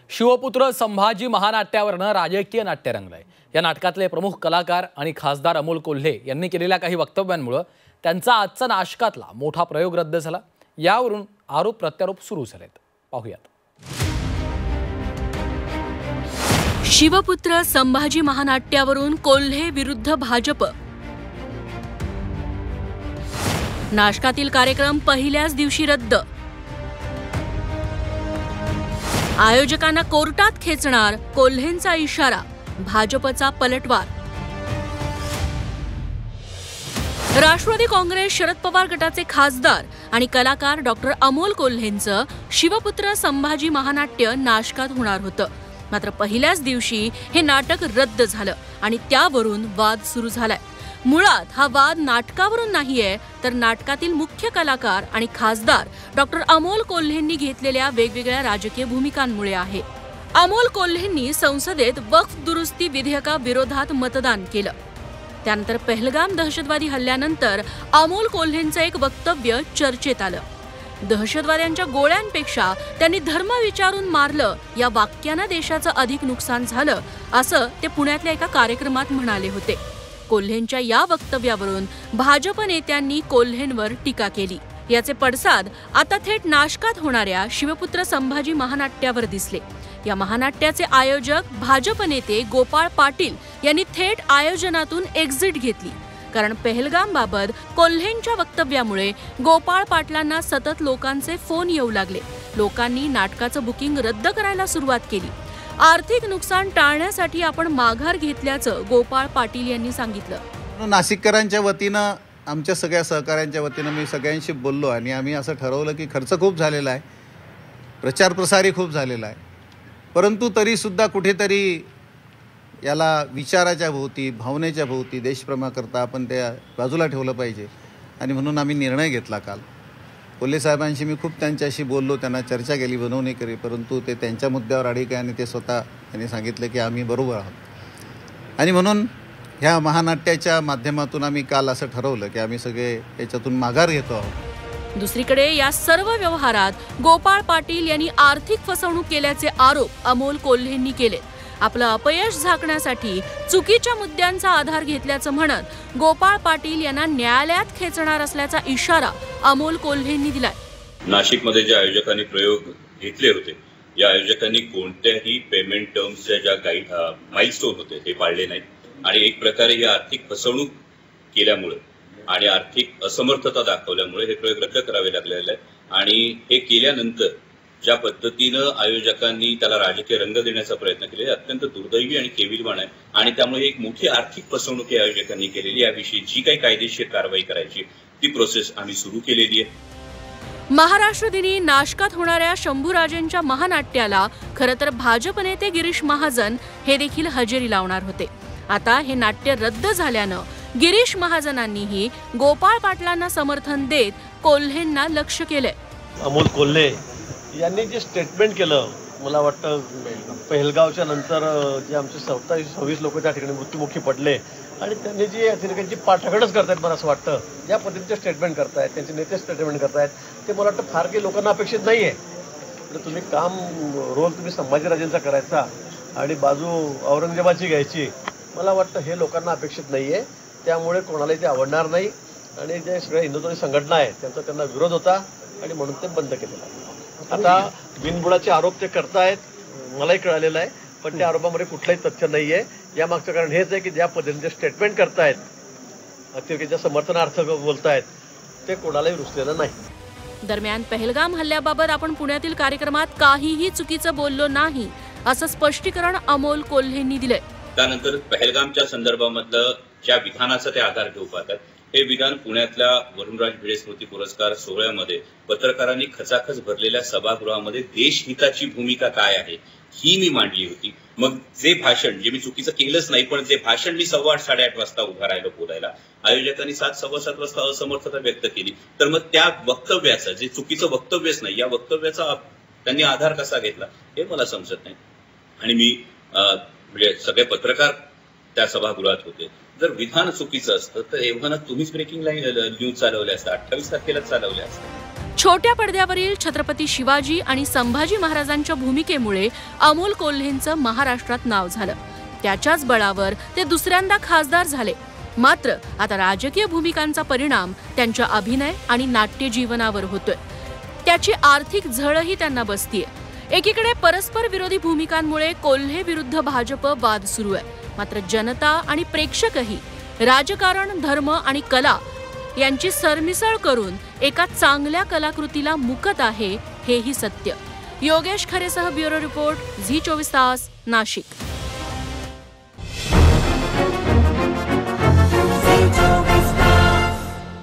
शिवपुत्र संभाजी महानाट्यावरनं राजकीय नाट्य रंगलंय। या नाटकातले प्रमुख कलाकार आणि खासदार अमोल कोल्हे यांनी केलेल्या काही वक्तव्यांमुळे त्यांचा आजचा नाटकातला मोठा प्रयोग रद्द झाला। यावरून आरोप प्रत्यारोप सुरू झालेत। पाहूयात। शिवपुत्र संभाजी महानाट्यावरून कोल्हे विरुद्ध भाजप। नाटकातील कार्यक्रम पहिल्याच दिवशी रद्द। आयोजकांना कोर्टात खेचणार, कोल्हेंचा इशारा, भाजपचा पलटवार। राष्ट्रवादी काँग्रेस शरद पवार गटाचे खासदार आणि कलाकार डॉक्टर अमोल कोल्हेंचं शिवपुत्र संभाजी महानाट्य नाटकात होणार होतं। मात्र पहिल्याच दिवशी हे नाटक रद्द झालं आणि त्यावरून वाद सुरू झालाय। मुळात हा वाद नाटकावरून नाहीये, तर नाटकातील मुख्य कलाकार आणि खासदार डॉक्टर अमोल कोल्हेंनी घेतलेल्या वेगवेगळ्या राजकीय भूमिकांमुळे आहे। अमोल कोल्हेंनी संसदेत वक्फ दुरुस्ती विधेयकाविरोधात मतदान केलं। त्यानंतर पहलगाम दहशतवादी हल्ल्यानंतर अमोल कोल्हेंचं एक वक्तव्य चर्चेत आलं। दहशतवाद्यांच्या गोळ्यांपेक्षा त्यांनी धर्म विचारून मारलं या वाक्यानं देशाचं अधिक नुकसान झालं, असं ते पुण्यातल्या एका कार्यक्रमात म्हणाले होते। कोल्हेंच्या या वक्तव्यावरून भाजप नेत्यांनी कोल्हेंवर टीका केली। याचे पडसाद आता थेट नाटकात होणाऱ्या शिवपुत्र संभाजी महानाट्यावर दिसले। या महानाट्याचे आयोजक भाजप नेते गोपाळ पाटील यांनी थेट आयोजनातून एक्झिट घेतली, कारण पहलगाम बाबत कोल्हेंच्या वक्तव्यामुळे गोपाळ पाटलांना सतत लोकांचे फोन येऊ लागले। लोकांनी नाटकाचं बुकिंग रद्द करायला सुरुवात केली। आर्थिक नुकसान टाळण्यासाठी आपण माघार घेतल्याचं गोपाळ पाटील यांनी सांगितलं। नाशिककरांच्या वतीनं, आमच्या सगळ्या सहकाऱ्यांच्या वतीनं मी सगळ्यांशी बोललो आणि आम्ही असं ठरवलं की खर्च खूप झालेला आहे, प्रचार प्रसारही खूप झालेला आहे, परंतु तरीसुद्धा कुठेतरी याला विचाराच्या भोवती, भावनेच्या भोवती, देशप्रेमाकरता आपण त्या बाजूला ठेवलं पाहिजे। आणि म्हणून आम्ही निर्णय घेतला। काल कोल्हे साहेबांशी मी खूप त्यांच्याशी बोललो, त्यांना चर्चा केली, बनवणी केली, परंतु ते त्यांच्या मुद्द्यावर अडीक आहे आणि ते स्वतः त्यांनी सांगितलं की आम्ही बरोबर आहोत। आणि म्हणून ह्या महानाट्याच्या माध्यमातून आम्ही काल असं ठरवलं की आम्ही सगळे याच्यातून माघार घेतो आहोत। दुसरीकडे या सर्व व्यवहारात गोपाळ पाटील यांनी आर्थिक फसवणूक केल्याचे आरोप अमोल कोल्हेंनी केले। आपलं अपयश झाकण्यासाठी चुकीच्या मुद्द्यांचा आधार घेतल्याचं म्हणत गोपाळ पाटील यांना न्यायालयात खेचणार असल्याचा इशारा अमोल कोल्हेंनी दिलाय। नाशिकमध्ये ज्या आयोजकांनी प्रयोग घेतले होते, या आयोजकांनी कोणत्याही पेमेंट टर्म्सच्या ज्या माइलस्टोन होते ते पाळले नाहीत आणि एक प्रकारे ही आर्थिक फसवणूक केल्यामुळे आणि आर्थिक असमर्थता दाखवल्यामुळे हे प्रयोग रद्द करावे लागलेले आहेत। आणि हे केल्यानंतर ज्या पद्धतीनं आयोजकांनी त्याला राजकीय रंग देण्याचा प्रयत्न केला अत्यंत दुर्दैवी आणि केविलवाण आहे आणि त्यामुळे एक मोठी आर्थिक फसवणूक या आयोजकांनी केलेली। याविषयी जी काही कायदेशीर कारवाई करायची ती प्रोसेस आम्ही सुरू केलेली आहे। महाराष्ट्र दिनी नाटकात होणाऱ्या शंभूराजेंच्या महानाट्याला खरं तर भाजप नेते गिरीश महाजन हे देखील हजेरी लावणार होते। आता हे नाट्य रद्द झाल्यानं गिरीश महाजनांनीही गोपाळ पाटलांना समर्थन देत कोल्हेंना लक्ष्य केलंय। अमोल कोल्हे यांनी जे स्टेटमेंट केलं, मला वाटतं पहलगावच्या नंतर जे आमचे 27-26 लोक त्या ठिकाणी मृत्युमुखी पडले आणि त्यांनी जे त्यांची पाठगणच करतायत, मला असं वाटतं ज्या पद्धतीचे स्टेटमेंट करतायत, त्यांचे नेते स्टेटमेंट करतायत, ते मला वाटतं फार काही लोकांना अपेक्षित नाही आहे। तर तुम्ही रोल तुम्ही संभाजीराजेंचा करायचा आणि बाजू औरंगजेबाची घ्यायची, मला वाटतं हे लोकांना अपेक्षित नाही आहे। त्यामुळे कोणालाही ते आवडणार नाही आणि जे सगळ्या हिंदुत्वादी संघटना आहेत त्यांचा त्यांना विरोध होता आणि म्हणून ते बंद केलेलं आहे। आता बिनबुडाचे आरोप ते करतायत, मलाही कळालेलं आहे, पण त्या आरोपामध्ये कुठलंही तथ्य नाही आहे। यामागचं कारण हेच आहे की ज्या पद्धतीने स्टेटमेंट करतायत, अतिरेकीच्या समर्थनार्थ बोलतायत, ते कोणालाही रुचलेलं नाही। दरम्यान पहलगाम हल्ल्याबाबत आपण पुण्यातील कार्यक्रमात काहीही चुकीचं बोललो नाही, असं स्पष्टीकरण अमोल कोल्हेंनी दिलंय। त्यानंतर पहलगामच्या संदर्भामधलं ज्या विधानाचा ते आधार घेऊ पाहतात, हे विधान पुण्यातल्या वरुणराज भिडे स्मृती पुरस्कार सोहळ्यामध्ये पत्रकारांनी खचाखच भरलेल्या सभागृहामध्ये देशहिताची भूमिका काय आहे ही मी मांडली होती। मग जे भाषण, जे मी चुकीचं केलंच नाही, पण जे भाषण मी 8:15-8:30 वाजता उभा राहिलो बोलायला, आयोजकांनी 7:15 वाजता असमर्थता व्यक्त केली, तर मग त्या वक्तव्याचं, जे चुकीचं वक्तव्यच नाही, या वक्तव्याचा त्यांनी आधार कसा घेतला हे मला समजत नाही। आणि मी म्हणजे सगळे पत्रकार त्या सभागृहात होते। जर विधान चुकीचं असतं तर एव्हाना तुम्हीच ब्रेकिंग न्यूज चालवल्या असतं, 28 तारखेला चालवल्या असतं। छोट्या पडद्यावरील छत्रपती शिवाजी आणि संभाजी महाराजांच्या भूमिकेमुळे अमोल कोल्हेंचं महाराष्ट्रात नाव झालं. त्याच्याच बळावर ते दुसऱ्यांदा खासदार झाले. मात्र आता राजकीय भूमिकांचा परिणाम त्यांच्या अभिनय आणि नाट्य जीवनावर होतोय. त्याची आर्थिक झळही त्यांना बसतीये. एकीकडे परस्पर विरोधी भूमिकांमुळे कोल्हे विरुद्ध भाजप वाद सुरू आहे. मात्र जनता आणि प्रेक्षकही राजकारण, धर्म आणि कला यांची सरमिसळ करून एका चांगल्या कलाकृतीला मुकत आहे, हेही सत्य. योगेश खरेसह ब्युरो रिपोर्ट, झी 24 तास, नाशिक.